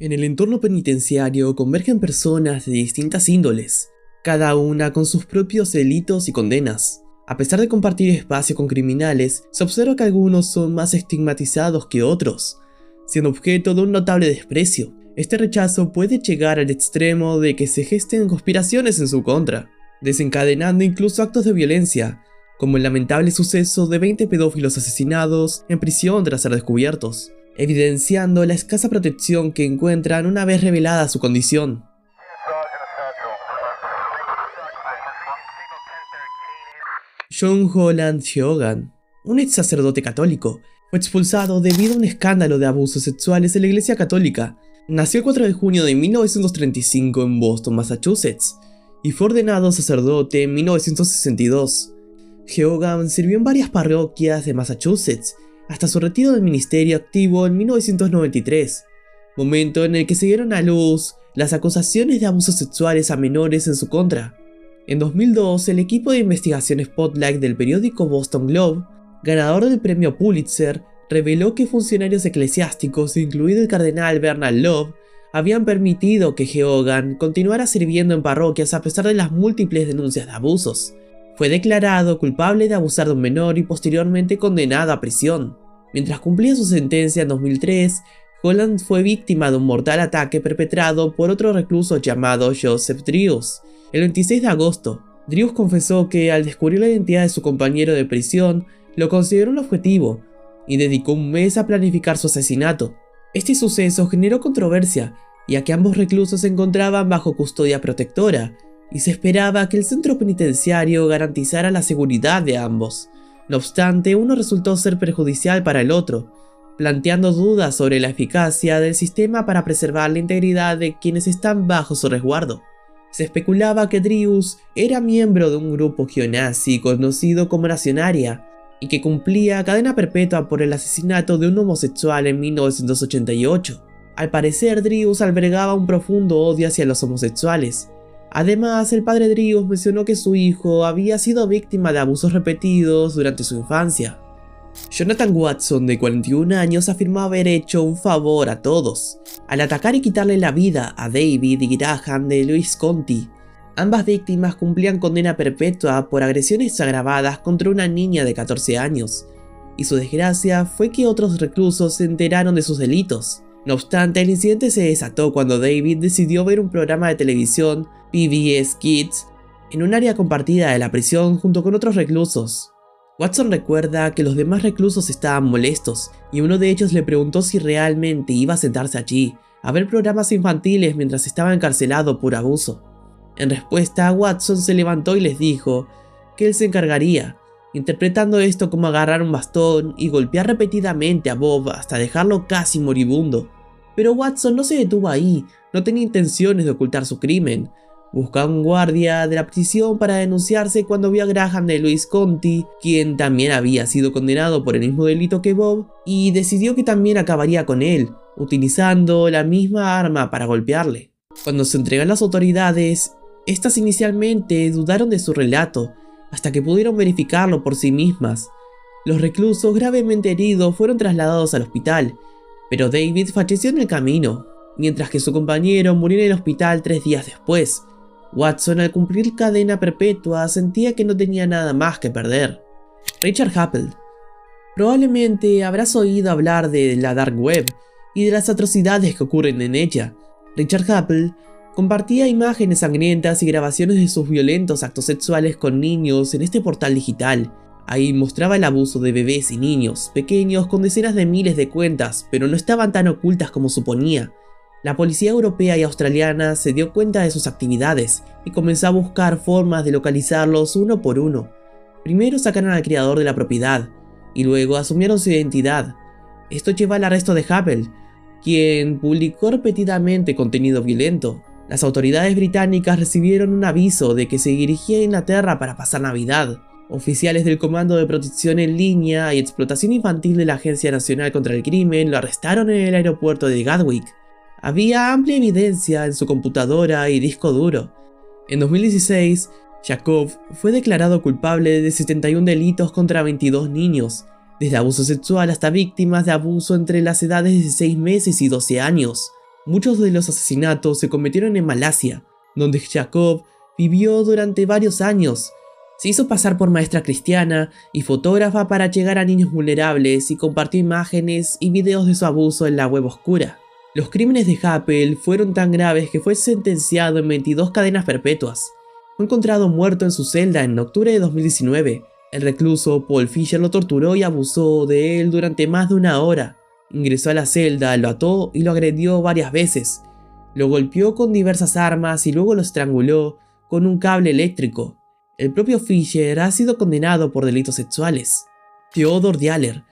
En el entorno penitenciario convergen personas de distintas índoles, cada una con sus propios delitos y condenas. A pesar de compartir espacio con criminales, se observa que algunos son más estigmatizados que otros, siendo objeto de un notable desprecio. Este rechazo puede llegar al extremo de que se gesten conspiraciones en su contra, desencadenando incluso actos de violencia, como el lamentable suceso de 20 pedófilos asesinados en prisión tras ser descubiertos, evidenciando la escasa protección que encuentran una vez revelada su condición. John Holland Theogan, un ex sacerdote católico, fue expulsado debido a un escándalo de abusos sexuales en la Iglesia Católica. Nació el 4 de junio de 1935 en Boston, Massachusetts, y fue ordenado sacerdote en 1962. Theogan sirvió en varias parroquias de Massachusetts hasta su retiro del ministerio activo en 1993, momento en el que se dieron a luz las acusaciones de abusos sexuales a menores en su contra. En 2002, el equipo de investigación Spotlight del periódico Boston Globe, ganador del premio Pulitzer, reveló que funcionarios eclesiásticos, incluido el cardenal Bernard Love, habían permitido que Theogan continuara sirviendo en parroquias a pesar de las múltiples denuncias de abusos. Fue declarado culpable de abusar de un menor y posteriormente condenado a prisión. Mientras cumplía su sentencia en 2003, Holland fue víctima de un mortal ataque perpetrado por otro recluso llamado Joseph Drews. El 26 de agosto, Drews confesó que al descubrir la identidad de su compañero de prisión, lo consideró un objetivo y dedicó un mes a planificar su asesinato. Este suceso generó controversia, ya que ambos reclusos se encontraban bajo custodia protectora, y se esperaba que el centro penitenciario garantizara la seguridad de ambos. No obstante, uno resultó ser perjudicial para el otro, planteando dudas sobre la eficacia del sistema para preservar la integridad de quienes están bajo su resguardo. Se especulaba que Drews era miembro de un grupo geonazi conocido como Nacionaria, y que cumplía cadena perpetua por el asesinato de un homosexual en 1988. Al parecer, Drews albergaba un profundo odio hacia los homosexuales. Además, el padre Drews mencionó que su hijo había sido víctima de abusos repetidos durante su infancia. Jonathan Watson, de 41 años, afirmó haber hecho un favor a todos al atacar y quitarle la vida a David y Graham de Louis County. Ambas víctimas cumplían condena perpetua por agresiones agravadas contra una niña de 14 años, y su desgracia fue que otros reclusos se enteraron de sus delitos. No obstante, el incidente se desató cuando David decidió ver un programa de televisión, PBS Kids, en un área compartida de la prisión junto con otros reclusos. Watson recuerda que los demás reclusos estaban molestos, y uno de ellos le preguntó si realmente iba a sentarse allí a ver programas infantiles mientras estaba encarcelado por abuso. En respuesta, Watson se levantó y les dijo que él se encargaría, interpretando esto como agarrar un bastón y golpear repetidamente a Bob hasta dejarlo casi moribundo. Pero Watson no se detuvo ahí, no tenía intenciones de ocultar su crimen. Buscó a un guardia de la prisión para denunciarse cuando vio a Graham de Louis County, quien también había sido condenado por el mismo delito que Bob, y decidió que también acabaría con él, utilizando la misma arma para golpearle. Cuando se entregó a las autoridades, estas inicialmente dudaron de su relato, hasta que pudieron verificarlo por sí mismas. Los reclusos gravemente heridos fueron trasladados al hospital, pero David falleció en el camino, mientras que su compañero murió en el hospital 3 días después. Watson, al cumplir cadena perpetua, sentía que no tenía nada más que perder. Richard Happel. Probablemente habrás oído hablar de la Dark Web y de las atrocidades que ocurren en ella. Richard Happel compartía imágenes sangrientas y grabaciones de sus violentos actos sexuales con niños en este portal digital. Ahí mostraba el abuso de bebés y niños pequeños con decenas de miles de cuentas, pero no estaban tan ocultas como suponía. La policía europea y australiana se dio cuenta de sus actividades y comenzó a buscar formas de localizarlos uno por uno. Primero sacaron al creador de la propiedad, y luego asumieron su identidad. Esto llevó al arresto de Happel, quien publicó repetidamente contenido violento. Las autoridades británicas recibieron un aviso de que se dirigía a Inglaterra para pasar Navidad. Oficiales del Comando de Protección en Línea y Explotación Infantil de la Agencia Nacional contra el Crimen lo arrestaron en el aeropuerto de Gatwick. Había amplia evidencia en su computadora y disco duro. En 2016, Jakov fue declarado culpable de 71 delitos contra 22 niños, desde abuso sexual hasta víctimas de abuso entre las edades de 6 meses y 12 años. Muchos de los asesinatos se cometieron en Malasia, donde Jacob vivió durante varios años. Se hizo pasar por maestra cristiana y fotógrafa para llegar a niños vulnerables y compartió imágenes y videos de su abuso en la web oscura. Los crímenes de Happel fueron tan graves que fue sentenciado en 22 cadenas perpetuas. Fue encontrado muerto en su celda en octubre de 2019. El recluso Paul Fisher lo torturó y abusó de él durante más de una hora. Ingresó a la celda, lo ató y lo agredió varias veces. Lo golpeó con diversas armas y luego lo estranguló con un cable eléctrico. El propio Fisher ha sido condenado por delitos sexuales. Theodore Dahler.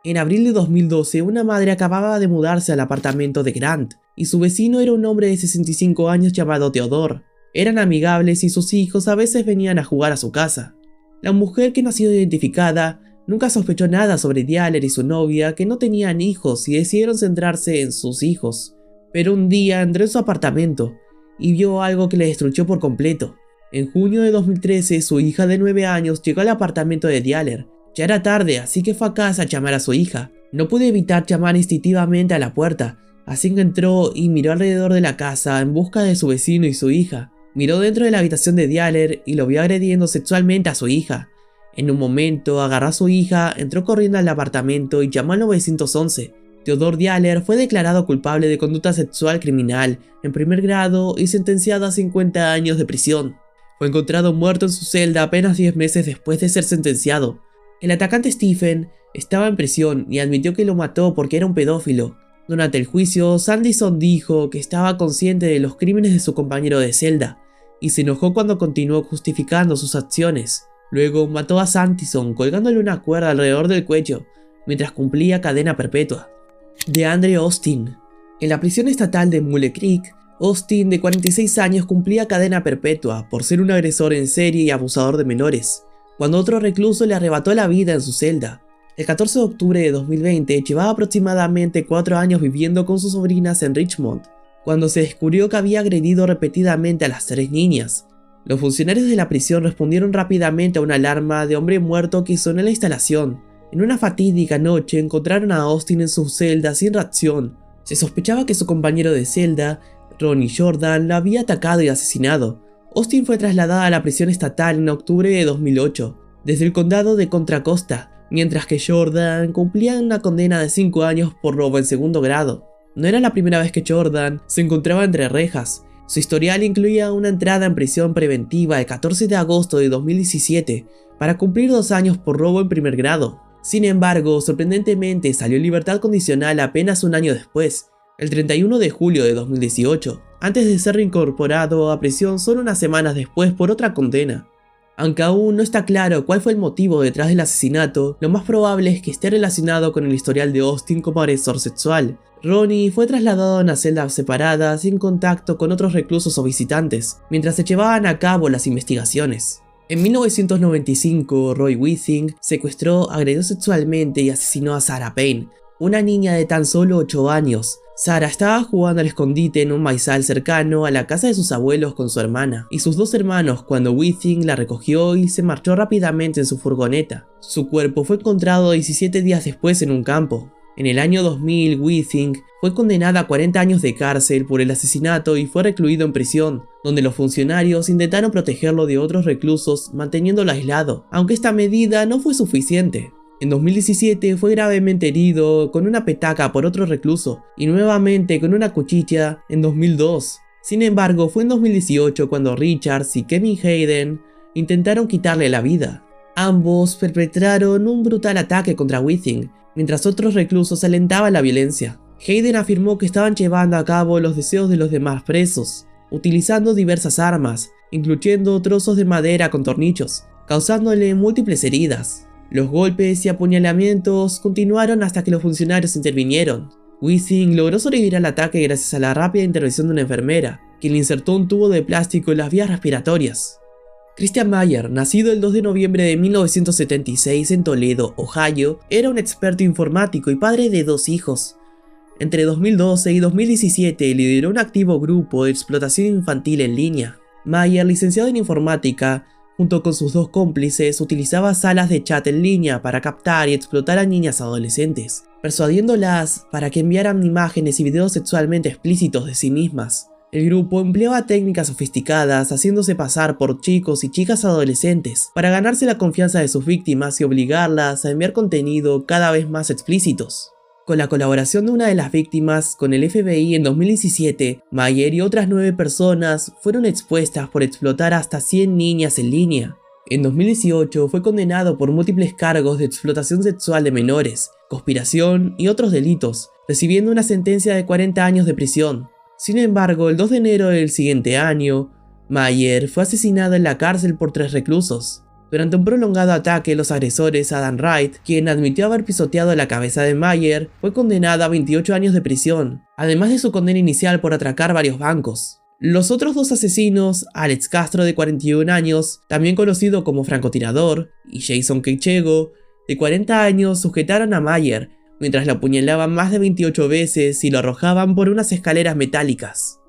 En abril de 2012, una madre acababa de mudarse al apartamento de Grant, y su vecino era un hombre de 65 años llamado Theodore. Eran amigables y sus hijos a veces venían a jugar a su casa. La mujer, que no ha sido identificada, nunca sospechó nada sobre Dahler y su novia, que no tenían hijos y decidieron centrarse en sus hijos. Pero un día entró en su apartamento y vio algo que le destruyó por completo. En junio de 2013, su hija de 9 años llegó al apartamento de Dahler. Ya era tarde, así que fue a casa a llamar a su hija. No pudo evitar llamar instintivamente a la puerta, así que entró y miró alrededor de la casa en busca de su vecino y su hija. Miró dentro de la habitación de Dahler y lo vio agrediendo sexualmente a su hija. En un momento agarró a su hija, entró corriendo al apartamento y llamó al 911. Theodore Dahler fue declarado culpable de conducta sexual criminal en primer grado y sentenciado a 50 años de prisión. Fue encontrado muerto en su celda apenas 10 meses después de ser sentenciado. El atacante Stephen estaba en prisión y admitió que lo mató porque era un pedófilo. Durante el juicio, Sandison dijo que estaba consciente de los crímenes de su compañero de celda y se enojó cuando continuó justificando sus acciones. Luego mató a Sandison colgándole una cuerda alrededor del cuello mientras cumplía cadena perpetua. DeAndre Austin. En la prisión estatal de Mule Creek, Austin, de 46 años, cumplía cadena perpetua por ser un agresor en serie y abusador de menores, cuando otro recluso le arrebató la vida en su celda. El 14 de octubre de 2020 llevaba aproximadamente 4 años viviendo con sus sobrinas en Richmond, cuando se descubrió que había agredido repetidamente a las 3 niñas. Los funcionarios de la prisión respondieron rápidamente a una alarma de hombre muerto que sonó en la instalación. En una fatídica noche encontraron a Austin en su celda sin reacción. Se sospechaba que su compañero de celda, Ronnie Jordan, la había atacado y asesinado. Austin fue trasladada a la prisión estatal en octubre de 2008, desde el condado de Contra Costa, mientras que Jordan cumplía una condena de 5 años por robo en segundo grado. No era la primera vez que Jordan se encontraba entre rejas. Su historial incluía una entrada en prisión preventiva el 14 de agosto de 2017 para cumplir 2 años por robo en primer grado. Sin embargo, sorprendentemente salió en libertad condicional apenas un año después, el 31 de julio de 2018, antes de ser reincorporado a prisión solo unas semanas después por otra condena. Aunque aún no está claro cuál fue el motivo detrás del asesinato, lo más probable es que esté relacionado con el historial de Austin como agresor sexual. Ronnie fue trasladado a una celda separada sin contacto con otros reclusos o visitantes, mientras se llevaban a cabo las investigaciones. En 1995, Roy Withing secuestró, agredió sexualmente y asesinó a Sarah Payne, una niña de tan solo 8 años. Sarah estaba jugando al escondite en un maizal cercano a la casa de sus abuelos con su hermana y sus 2 hermanos cuando Withing la recogió y se marchó rápidamente en su furgoneta. Su cuerpo fue encontrado 17 días después en un campo. En el año 2000, Withing fue condenada a 40 años de cárcel por el asesinato y fue recluido en prisión, donde los funcionarios intentaron protegerlo de otros reclusos manteniéndolo aislado, aunque esta medida no fue suficiente. En 2017 fue gravemente herido con una petaca por otro recluso y nuevamente con una cuchilla en 2002. Sin embargo, fue en 2018 cuando Richards y Kevin Hayden intentaron quitarle la vida. Ambos perpetraron un brutal ataque contra Withing, mientras otros reclusos alentaban la violencia. Hayden afirmó que estaban llevando a cabo los deseos de los demás presos, utilizando diversas armas, incluyendo trozos de madera con tornillos, causándole múltiples heridas. Los golpes y apuñalamientos continuaron hasta que los funcionarios intervinieron. Withing logró sobrevivir al ataque gracias a la rápida intervención de una enfermera, quien le insertó un tubo de plástico en las vías respiratorias. Christian Mayer, nacido el 2 de noviembre de 1976 en Toledo, Ohio, era un experto informático y padre de 2 hijos. Entre 2012 y 2017 lideró un activo grupo de explotación infantil en línea. Mayer, licenciado en informática, junto con sus 2 cómplices, utilizaba salas de chat en línea para captar y explotar a niñas adolescentes, persuadiéndolas para que enviaran imágenes y videos sexualmente explícitos de sí mismas. El grupo empleaba técnicas sofisticadas haciéndose pasar por chicos y chicas adolescentes para ganarse la confianza de sus víctimas y obligarlas a enviar contenido cada vez más explícitos. Con la colaboración de una de las víctimas con el FBI en 2017, Mayer y otras 9 personas fueron expuestas por explotar hasta 100 niñas en línea. En 2018 fue condenado por múltiples cargos de explotación sexual de menores, conspiración y otros delitos, recibiendo una sentencia de 40 años de prisión. Sin embargo, el 2 de enero del siguiente año, Mayer fue asesinado en la cárcel por 3 reclusos. Durante un prolongado ataque, los agresores Adam Wright, quien admitió haber pisoteado la cabeza de Mayer, fue condenado a 28 años de prisión, además de su condena inicial por atracar varios bancos. Los otros 2 asesinos, Alex Castro de 41 años, también conocido como francotirador, y Jason Keichego, de 40 años, sujetaron a Mayer, mientras lo apuñalaban más de 28 veces y lo arrojaban por unas escaleras metálicas.